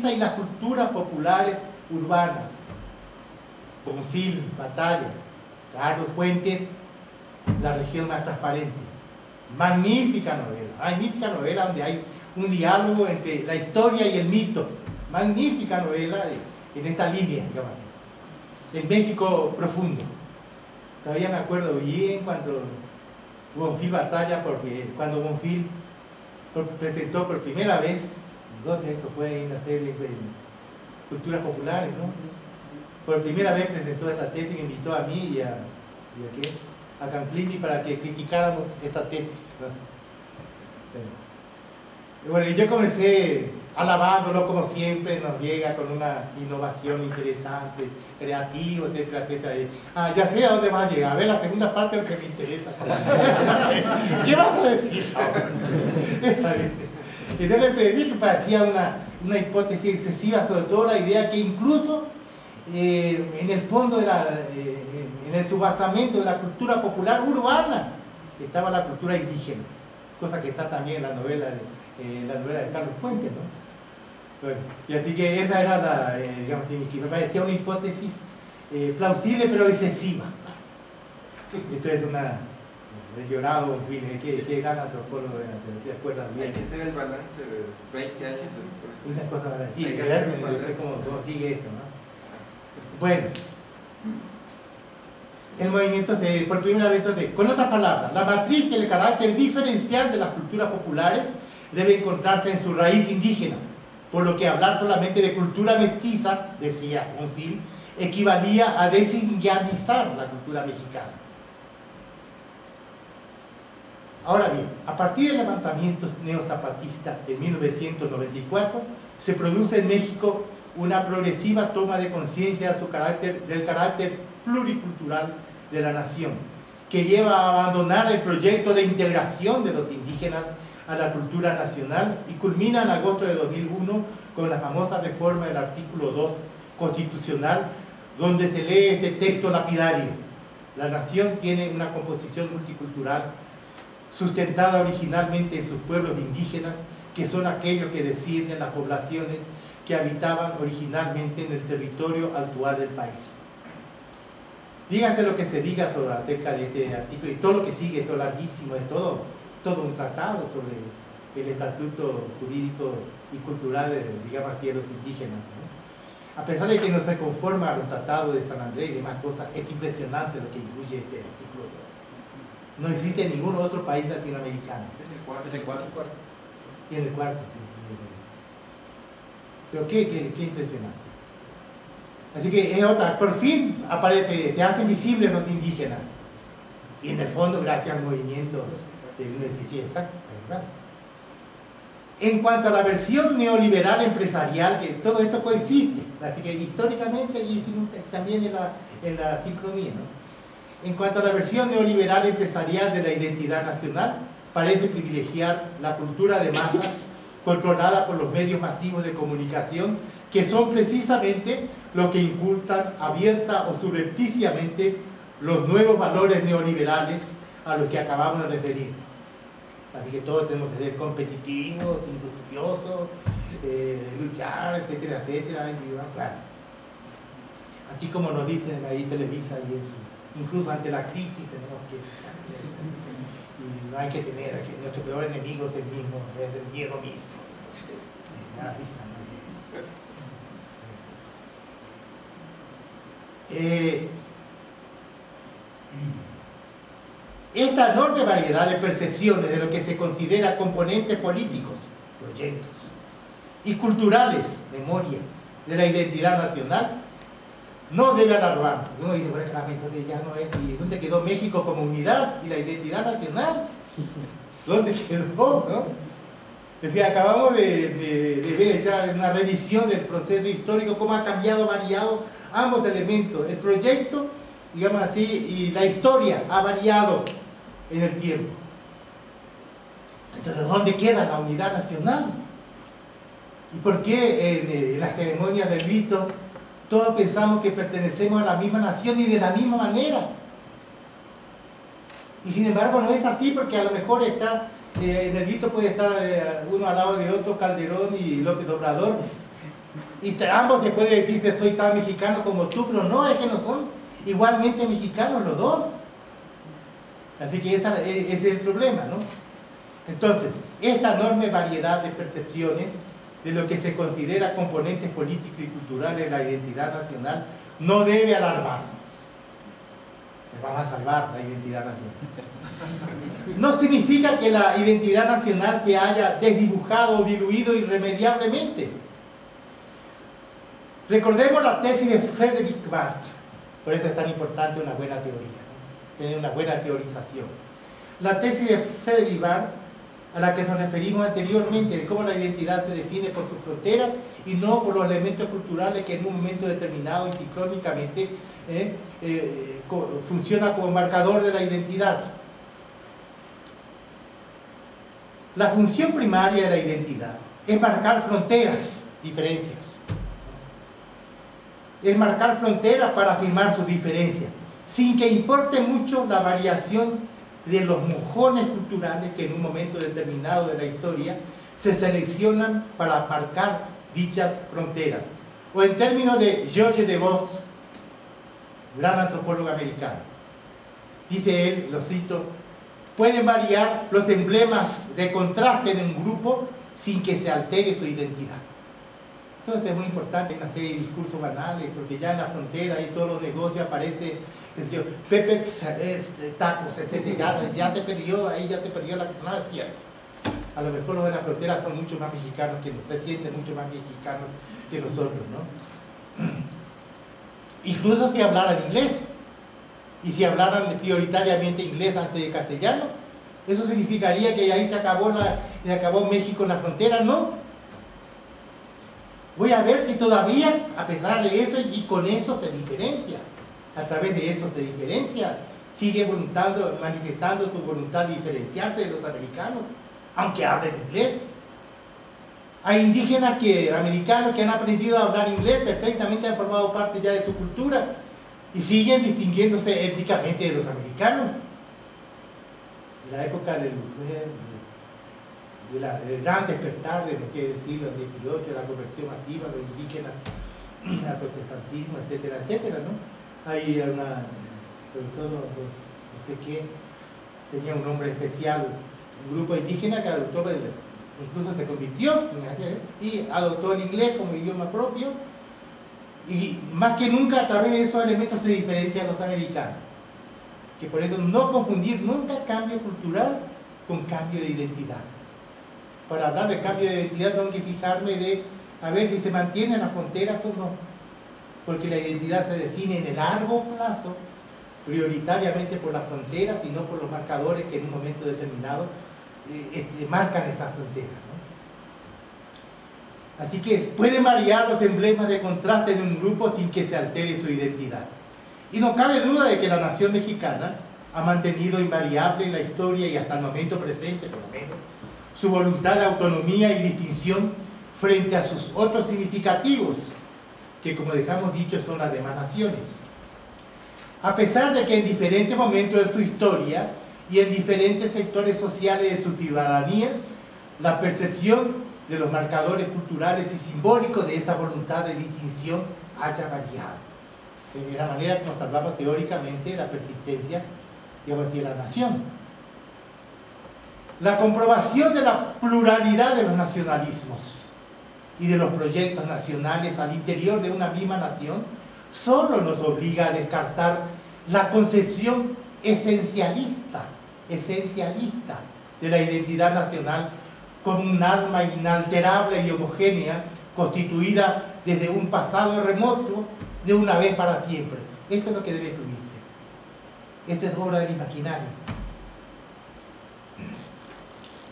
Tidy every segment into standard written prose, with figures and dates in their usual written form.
mestiza y las culturas populares urbanas. Bonfil, Batalla, Carlos Fuentes, La región más transparente. Magnífica novela donde hay un diálogo entre la historia y el mito. Magnífica novela en esta línea, digamos así. El México profundo. Todavía me acuerdo bien cuando Bonfil Batalla, porque cuando Bonfil presentó por primera vez, ¿dónde esto fue? En la serie de Culturas Populares, ¿no? Por primera vez presentó esta tesis, me invitó a mí y a Canclini para que criticáramos esta tesis, ¿no? Bueno, y yo comencé alabándolo como siempre, nos llega con una innovación interesante, creativo, etcétera, etcétera. Ya sé a dónde va a llegar, a ver la segunda parte de lo que me interesa. ¿Qué vas a decir ahora? Entonces le pedí que parecía una hipótesis excesiva, sobre todo la idea que incluso en el fondo, en el subbasamento de la cultura popular urbana, estaba la cultura indígena, cosa que está también en la novela de Carlos Fuentes, ¿no? Bueno, y así que esa era digamos, que me parecía una hipótesis plausible pero excesiva. Esto es he llorado, en fin, qué gran antropólogo, ¿te acuerdas bien? Hay que hacer el balance de 20 años después. Una cosa para ti, después cómo sigue esto, ¿no? Bueno, el movimiento por primera vez, con otras palabras, la matriz y el carácter diferencial de las culturas populares debe encontrarse en su raíz indígena, por lo que hablar solamente de cultura mestiza, decía Bonfil, equivalía a desindianizar la cultura mexicana. Ahora bien, a partir del levantamiento neozapatista de 1994, se produce en México una progresiva toma de conciencia del carácter pluricultural de la nación, que lleva a abandonar el proyecto de integración de los indígenas a la cultura nacional y culmina en agosto de 2001 con la famosa reforma del artículo 2 constitucional, donde se lee este texto lapidario: la nación tiene una composición multicultural sustentada originalmente en sus pueblos indígenas, que son aquellos que descienden las poblaciones que habitaban originalmente en el territorio actual del país. Dígase lo que se diga acerca de este artículo y todo lo que sigue, esto larguísimo, es todo un tratado sobre el estatuto jurídico y cultural, digamos así, de los indígenas, ¿no? A pesar de que no se conforma a los tratados de San Andrés y demás cosas, es impresionante lo que incluye este artículo. No existe en ningún otro país latinoamericano. Es el cuarto. Y en el cuarto. Pero qué impresionante. Así que es otra, por fin aparece, se hacen visibles los indígenas. Y en el fondo, gracias al movimiento de 1917, exacto, ¿verdad? En cuanto a la versión neoliberal empresarial, que todo esto coexiste, así que históricamente y también en la sincronía, ¿no? En cuanto a la versión neoliberal empresarial de la identidad nacional, parece privilegiar la cultura de masas controlada por los medios masivos de comunicación, que son precisamente los que inculcan abierta o subrepticiamente los nuevos valores neoliberales a los que acabamos de referir. Así que todos tenemos que ser competitivos, industriosos, luchar, etcétera, etcétera, claro. Así como nos dicen ahí Televisa y eso. Incluso ante la crisis tenemos que y no hay que temer, que nuestro peor enemigo es el mismo, es el miedo mismo. Nada, esta enorme variedad de percepciones de lo que se considera componentes políticos, proyectos, y culturales, memoria, de la identidad nacional, no debe alarmar. Uno dice, bueno, entonces ya no es, ¿y dónde quedó México como unidad y la identidad nacional? ¿Dónde quedó? ¿No? Es decir, acabamos de ver, echar una revisión del proceso histórico, cómo ha cambiado, variado ambos elementos, el proyecto, digamos así, y la historia ha variado en el tiempo. Entonces, ¿dónde queda la unidad nacional? ¿Y por qué en las ceremonias del rito todos pensamos que pertenecemos a la misma nación y de la misma manera? Y sin embargo no es así, porque a lo mejor está, en el rito puede estar uno al lado de otro, Calderón y López Obrador, Y ambos se puede decir que soy tan mexicano como tú, pero no, es que no son igualmente mexicanos los dos. Así que ese es el problema, ¿no? Entonces, esta enorme variedad de percepciones de lo que se considera componentes políticos y culturales de la identidad nacional no debe alarmarnos. Les vamos a salvar la identidad nacional. No significa que la identidad nacional se haya desdibujado o diluido irremediablemente. Recordemos la tesis de Frederick Barth. Por eso es tan importante una buena teoría, ¿no? Tener una buena teorización. La tesis de Frederick Barth, a la que nos referimos anteriormente, de cómo la identidad se define por sus fronteras y no por los elementos culturales que en un momento determinado y sincrónicamente funciona como marcador de la identidad. La función primaria de la identidad es marcar fronteras, diferencias. Es marcar fronteras para afirmar su diferencia, sin que importe mucho la variación de los mojones culturales que en un momento determinado de la historia se seleccionan para marcar dichas fronteras. O en términos de George de Vos, gran antropólogo americano, dice él, lo cito, pueden variar los emblemas de contraste de un grupo sin que se altere su identidad. Entonces es muy importante una serie de discursos banales, porque ya en la frontera y todos los negocios aparece Pepe tacos, etc. Ya se perdió, ahí ya se perdió la... No es cierto. A lo mejor los de la frontera son mucho más mexicanos que nosotros, se sienten mucho más mexicanos que nosotros, ¿no? Incluso si hablaran inglés, y si hablaran prioritariamente inglés antes de castellano, eso significaría que ahí se acabó México en la frontera, ¿no? Voy a ver si todavía, a pesar de eso, y con eso se diferencia, a través de eso se diferencia, sigue manifestando su voluntad de diferenciarse de los americanos, aunque hablen inglés. Hay indígenas americanos que han aprendido a hablar inglés perfectamente, han formado parte ya de su cultura y siguen distinguiéndose étnicamente de los americanos. En la época del gran despertar de lo que es el siglo XVIII, la conversión masiva, los indígenas, el protestantismo, etcétera, etcétera, ¿no? Hay sobre todo, no sé qué, tenía un nombre especial, un grupo indígena que adoptó, incluso se convirtió, y adoptó el inglés como idioma propio, y más que nunca a través de esos elementos se diferencian los americanos. Que por eso no confundir nunca cambio cultural con cambio de identidad. Para hablar de cambio de identidad tengo que fijarme de a ver si se mantienen las fronteras o no, porque la identidad se define en el largo plazo prioritariamente por las fronteras y no por los marcadores que en un momento determinado marcan esas fronteras, ¿no? Así que pueden variar los emblemas de contraste de un grupo sin que se altere su identidad. Y no cabe duda de que la nación mexicana ha mantenido invariable en la historia y hasta el momento presente, por lo menos, su voluntad de autonomía y distinción frente a sus otros significativos, que como dejamos dicho son las demás naciones. A pesar de que en diferentes momentos de su historia y en diferentes sectores sociales de su ciudadanía, la percepción de los marcadores culturales y simbólicos de esta voluntad de distinción haya variado. De la manera que nos salvamos teóricamente de la persistencia, digamos, de la nación. La comprobación de la pluralidad de los nacionalismos y de los proyectos nacionales al interior de una misma nación solo nos obliga a descartar la concepción esencialista de la identidad nacional como un alma inalterable y homogénea constituida desde un pasado remoto de una vez para siempre. Esto es lo que debe incluirse. Esto es obra del imaginario.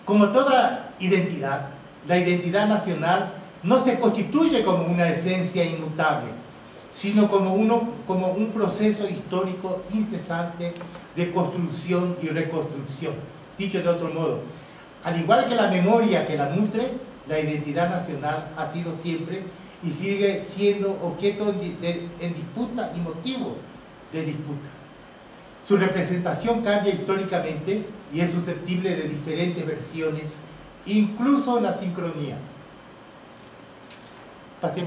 Como toda identidad, la identidad nacional no se constituye como una esencia inmutable, sino como un proceso histórico incesante de construcción y reconstrucción. Dicho de otro modo, al igual que la memoria que la nutre, la identidad nacional ha sido siempre y sigue siendo objeto en disputa y motivo de disputa. Su representación cambia históricamente y es susceptible de diferentes versiones, incluso la sincronía. Pasemos